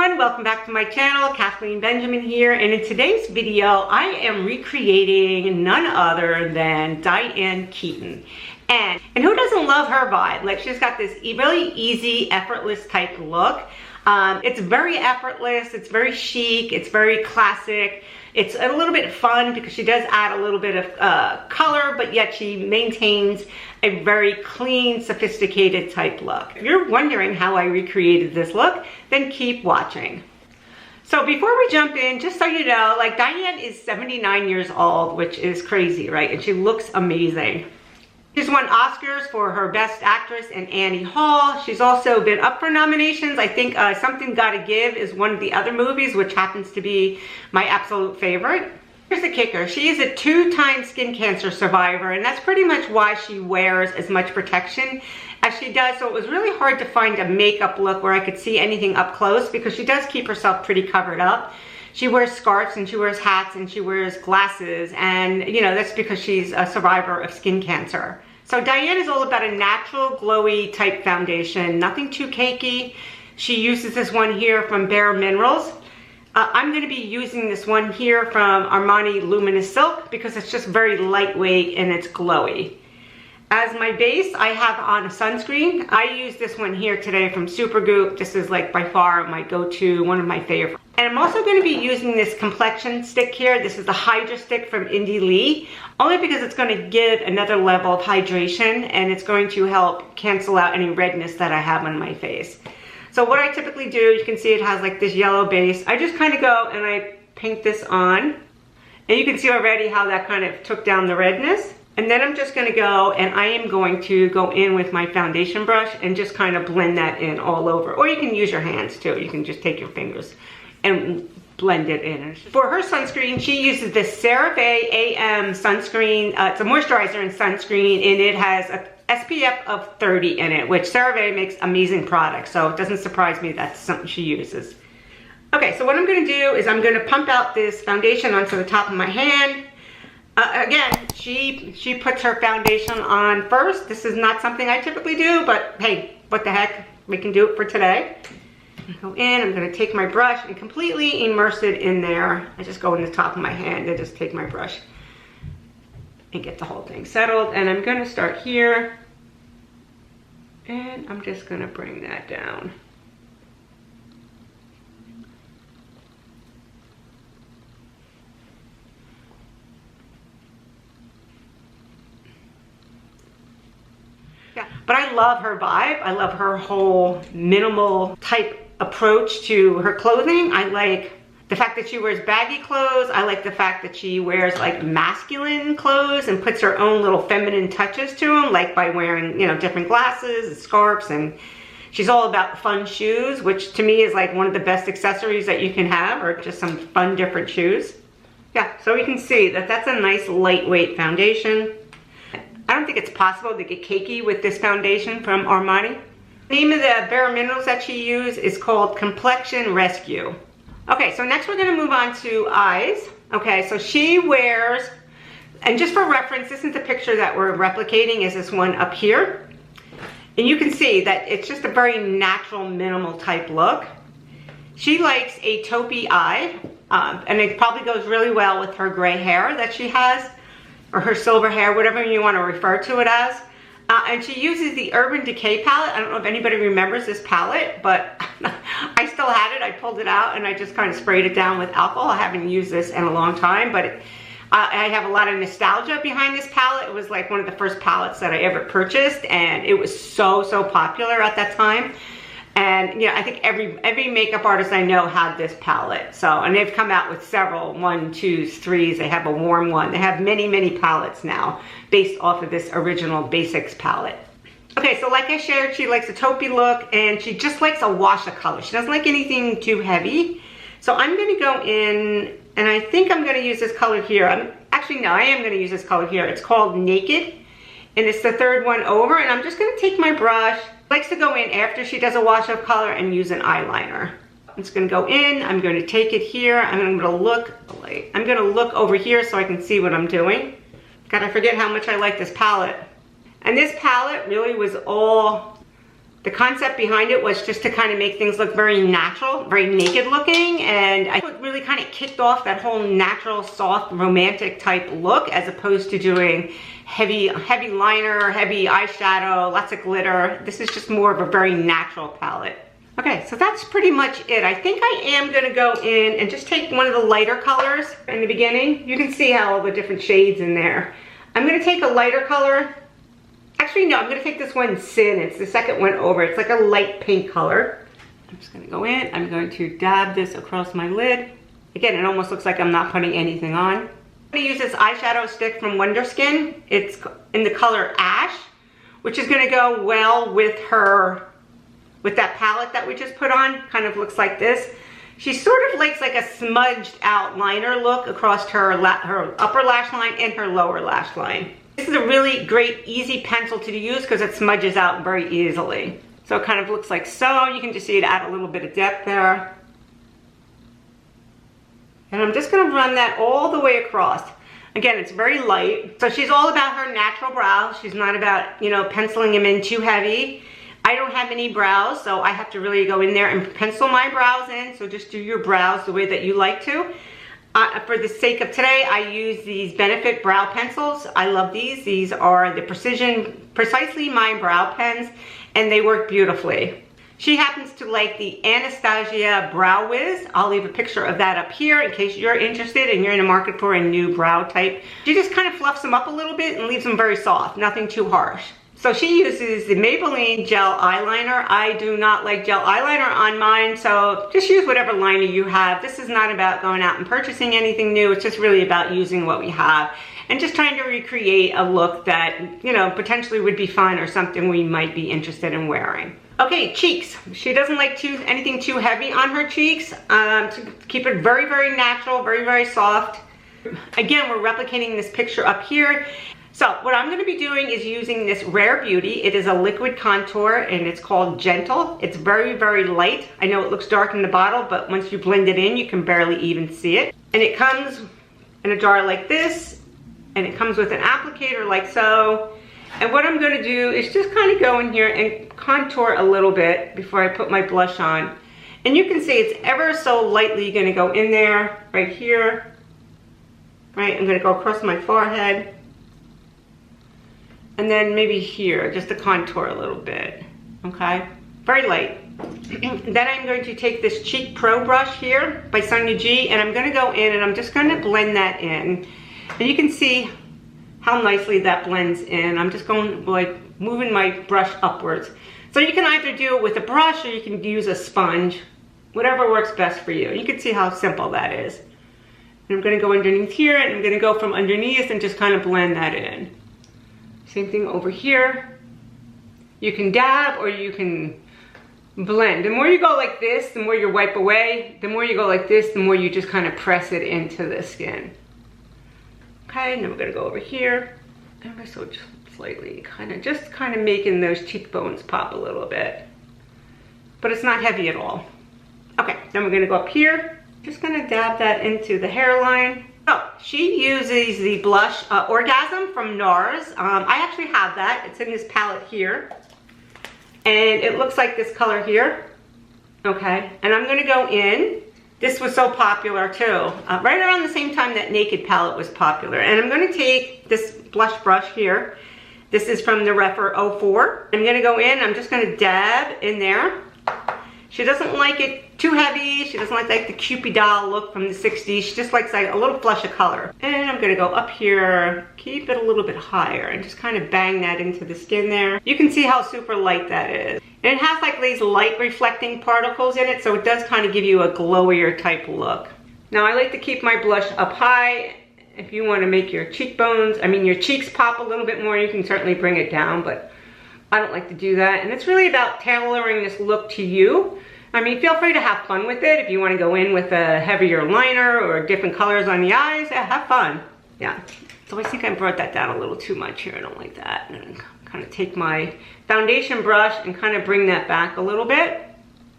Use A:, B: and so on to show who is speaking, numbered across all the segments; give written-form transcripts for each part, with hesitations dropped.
A: everyone, welcome back to my channel. Kathleen Benjamin here, and in today's video I am recreating none other than Diane Keaton. And who doesn't love her vibe? Like, she's got this really easy, effortless type look. It's very effortless, it's very chic, it's very classic. It's a little bit fun because she does add a little bit of color, but yet she maintains a very clean, sophisticated type look. If you're wondering how I recreated this look, then keep watching. So before we jump in, just so you know, like, Diane is 79 years old, which is crazy, right? And she looks amazing. She's won Oscars for her Best Actress in Annie Hall. She's also been up for nominations. I think Something Gotta Give is one of the other movies, which happens to be my absolute favorite. Here's the kicker. She is a 2-time skin cancer survivor, and that's pretty much why she wears as much protection as she does. So it was really hard to find a makeup look where I could see anything up close, because she does keep herself pretty covered up. She wears scarves and she wears hats and she wears glasses, and you know, that's because she's a survivor of skin cancer. So Diane is all about a natural glowy type foundation, nothing too cakey. She uses this one here from Bare Minerals. I'm going to be using this one here from Armani Luminous Silk because it's just very lightweight and it's glowy. As my base, I have on a sunscreen. I use this one here today from SUPERGOOP. This is like by far my go-to, one of my favorites. And I'm also going to be using this complexion stick here. This is the Hydrastick from Indie Lee, only because it's going to give another level of hydration and it's going to help cancel out any redness that I have on my face. So what I typically do, you can see it has like this yellow base. I just kind of go and I paint this on. And you can see already how that kind of took down the redness. And then I'm just gonna go and I am going to go in with my foundation brush and just kind of blend that in all over. Or you can use your hands too. You can just take your fingers and blend it in. For her sunscreen, she uses this CeraVe AM sunscreen. It's a moisturizer and sunscreen, and it has a SPF of 30 in it, which CeraVe makes amazing products. So it doesn't surprise me that's something she uses. Okay, so what I'm gonna do is I'm gonna pump out this foundation onto the top of my hand. Again, she puts her foundation on first. This is not something I typically do, but hey, what the heck, we can do it for today. I go in, I'm gonna take my brush and completely immerse it in there. I just go in the top of my hand and just take my brush and get the whole thing settled. And I'm gonna start here, and I'm just gonna bring that down. Yeah, but I love her vibe. I love her whole minimal type approach to her clothing. I like the fact that she wears baggy clothes. I like the fact that she wears like masculine clothes and puts her own little feminine touches to them, like by wearing, you know, different glasses and scarves. And she's all about fun shoes, which to me is like one of the best accessories that you can have, or just some fun different shoes. Yeah, so you can see that that's a nice lightweight foundation. I don't think it's possible to get cakey with this foundation from Armani. The name of the Bare Minerals that she used is called Complexion Rescue. Okay, so next we're gonna move on to eyes. Okay, so she wears, and just for reference, this is the picture that we're replicating, is this one up here. And you can see that it's just a very natural, minimal type look. She likes a taupey eye, and it probably goes really well with her gray hair that she has, or her silver hair, whatever you want to refer to it as. And she uses the Urban Decay palette. I don't know if anybody remembers this palette, but I still had it. I pulled it out and I just kind of sprayed it down with alcohol. I haven't used this in a long time, but I have a lot of nostalgia behind this palette. It was like one of the first palettes that I ever purchased, and it was so popular at that time. And you know, I think every makeup artist I know had this palette. So, and they've come out with several, 1, 2, 3s. They have a warm one. They have many palettes now based off of this original Basics palette. Okay, so like I shared, she likes a taupey look, and she just likes a wash of color. She doesn't like anything too heavy. So I'm gonna go in, and I think I'm gonna use this color here. I am gonna use this color here. It's called Naked, and it's the third one over, and I'm just gonna take my brush. Likes to go in after she does a wash of color and use an eyeliner. I'm just gonna go in, I'm gonna take it here, I'm gonna look over here so I can see what I'm doing. God, I forget how much I like this palette. And this palette really was all The concept behind it was just to kind of make things look very natural, very naked looking, and I think it really kind of kicked off that whole natural, soft, romantic type look as opposed to doing heavy liner, heavy eyeshadow, lots of glitter. This is just more of a very natural palette. Okay, so that's pretty much it. I think I am gonna go in and just take one of the lighter colors in the beginning. You can see how all the different shades in there. I'm gonna take a lighter color. Actually, no, I'm gonna take this one Sin. It's the second one over. It's like a light pink color. I'm just gonna go in. I'm going to dab this across my lid. Again, it almost looks like I'm not putting anything on. I'm gonna use this eyeshadow stick from WONDERSKIN. It's in the color Ash, which is gonna go well with that palette that we just put on. Kind of looks like this. She sort of likes like a smudged out liner look across her upper lash line and her lower lash line. This is a really great, easy pencil to use because it smudges out very easily. So it kind of looks like so. You can just see it add a little bit of depth there. And I'm just gonna run that all the way across. Again, it's very light. So she's all about her natural brows. She's not about, you know, penciling them in too heavy. I don't have any brows, so I have to really go in there and pencil my brows in. So just do your brows the way that you like to. For the sake of today, I use these Benefit brow pencils. I love these. These are the Precisely My brow pens, and they work beautifully. She happens to like the Anastasia Brow Wiz. I'll leave a picture of that up here in case you're interested and you're in the market for a new brow type. She just kind of fluffs them up a little bit and leaves them very soft, nothing too harsh. So she uses the Maybelline gel eyeliner. I do not like gel eyeliner on mine, so just use whatever liner you have. This is not about going out and purchasing anything new. It's just really about using what we have and just trying to recreate a look that, you know, potentially would be fun or something we might be interested in wearing. Okay, cheeks. She doesn't like anything too heavy on her cheeks. To keep it very, very natural, very, very soft. Again, we're replicating this picture up here. So what I'm going to be doing is using this Rare Beauty. It is a liquid contour and it's called Gentle. It's very, very light. I know it looks dark in the bottle, but once you blend it in, you can barely even see it. And it comes in a jar like this, and it comes with an applicator like so. And what I'm going to do is just kind of go in here and contour a little bit before I put my blush on. And you can see it's ever so lightly going to go in there, right here. Right, I'm going to go across my forehead. And then maybe here, just to contour a little bit, okay? Very light. Then I'm going to take this Cheek Pro brush here by Sonia G, and I'm gonna go in and I'm just gonna blend that in. And you can see how nicely that blends in. I'm just going, like, moving my brush upwards. So you can either do it with a brush or you can use a sponge, whatever works best for you. You can see how simple that is. And I'm gonna go underneath here, and I'm gonna go from underneath and just kind of blend that in. Same thing over here. You can dab or you can blend. The more you go like this, the more you wipe away. The more you go like this, the more you just kind of press it into the skin. Okay, now we're gonna go over here. Ever so just slightly, just kind of making those cheekbones pop a little bit. But it's not heavy at all. Okay, then we're gonna go up here. Just gonna dab that into the hairline. So she uses the blush Orgasm from NARS. I actually have that. It's in this palette here. And it looks like this color here. Okay, and I'm gonna go in. This was so popular too. Right around the same time that Naked palette was popular. And I'm gonna take this blush brush here. This is from the Rephr 04. I'm gonna go in, I'm just gonna dab in there. She doesn't like it too heavy. She doesn't like the Cupid doll look from the 60s. She just likes like a little flush of color. And I'm gonna go up here, keep it a little bit higher, and just kind of bang that into the skin there. You can see how super light that is. And it has like these light reflecting particles in it, so it does kind of give you a glowier type look. Now I like to keep my blush up high. If you want to make your cheekbones, your cheeks pop a little bit more, you can certainly bring it down, but I don't like to do that. And it's really about tailoring this look to you. Feel free to have fun with it. If you want to go in with a heavier liner or different colors on the eyes, yeah, have fun. Yeah, so I think I brought that down a little too much here. I don't like that. And kind of take my foundation brush and kind of bring that back a little bit.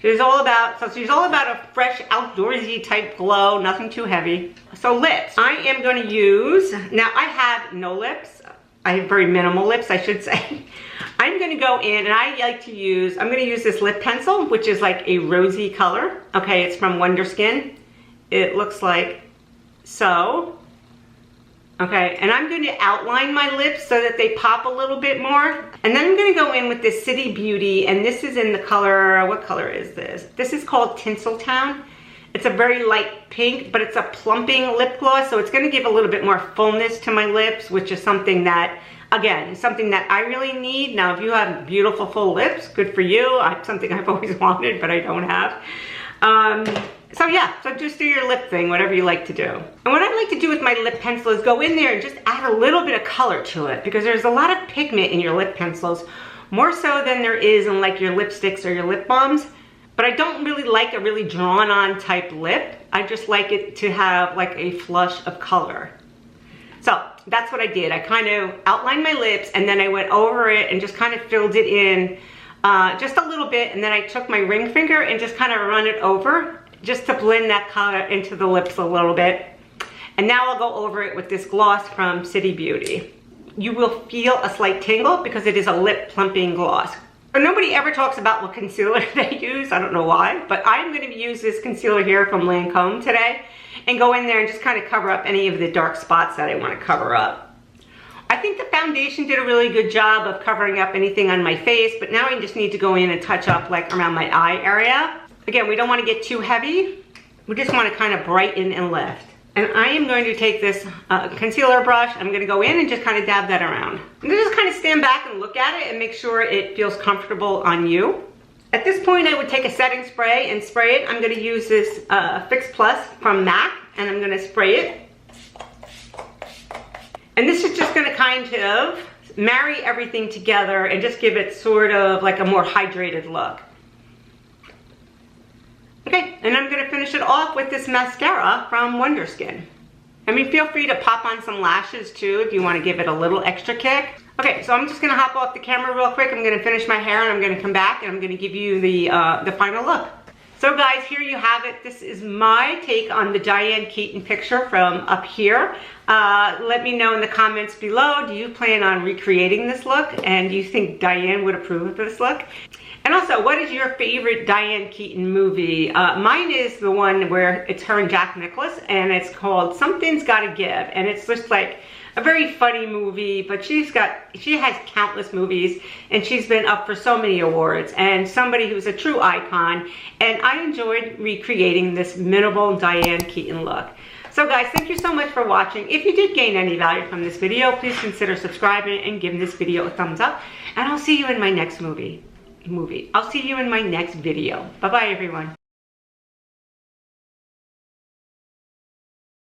A: She's all about a fresh, outdoorsy type glow, nothing too heavy. So lips, I am going to use, now I have no lips. I have very minimal lips, I should say. I'm gonna go in and I like to use, I'm gonna use this lip pencil, which is like a rosy color. Okay, it's from WONDERSKIN. It looks like so. Okay, and I'm going to outline my lips so that they pop a little bit more. And then I'm going to go in with this City Beauty, and this is in the color, what color is this? This is called Tinseltown. It's a very light pink, but it's a plumping lip gloss, so it's going to give a little bit more fullness to my lips, which is something that, again, something that I really need. Now, if you have beautiful full lips, good for you. Something I've always wanted, but I don't have. So yeah, so just do your lip thing, whatever you like to do. And what I like to do with my lip pencil is go in there and just add a little bit of color to it, because there's a lot of pigment in your lip pencils, more so than there is in like your lipsticks or your lip balms. But I don't really like a really drawn on type lip. I just like it to have like a flush of color. So that's what I did. I kind of outlined my lips and then I went over it and just kind of filled it in just a little bit. And then I took my ring finger and just kind of run it over, just to blend that color into the lips a little bit. And now I'll go over it with this gloss from City Beauty. You will feel a slight tingle because it is a lip plumping gloss. But nobody ever talks about what concealer they use. I don't know why, but I'm going to use this concealer here from Lancome today and go in there and just kind of cover up any of the dark spots that I want to cover up. I think the foundation did a really good job of covering up anything on my face, but now I just need to go in and touch up like around my eye area. Again, we don't want to get too heavy. We just want to kind of brighten and lift. And I am going to take this concealer brush. I'm going to go in and just kind of dab that around. And then just kind of stand back and look at it and make sure it feels comfortable on you. At this point, I would take a setting spray and spray it. I'm going to use this Fix Plus from MAC, and I'm going to spray it. And this is just going to kind of marry everything together and just give it sort of like a more hydrated look. Okay, and I'm going to finish it off with this mascara from WONDERSKIN. I mean, feel free to pop on some lashes too if you want to give it a little extra kick. Okay, so I'm just going to hop off the camera real quick. I'm going to finish my hair and I'm going to come back and I'm going to give you the final look. So guys, here you have it. This is my take on the Diane Keaton picture from up here. Let me know in the comments below, do you plan on recreating this look? And do you think Diane would approve of this look? And also, what is your favorite Diane Keaton movie? Mine is the one where it's her and Jack Nicklaus, and it's called Something's Gotta Give. And it's just like a very funny movie, but she has countless movies, and she's been up for so many awards, and somebody who's a true icon. And I enjoyed recreating this minimal Diane Keaton look. So guys, thank you so much for watching. If you did gain any value from this video, please consider subscribing and giving this video a thumbs up. And I'll see you in my next movie. I'll see you in my next video. Bye-bye, everyone.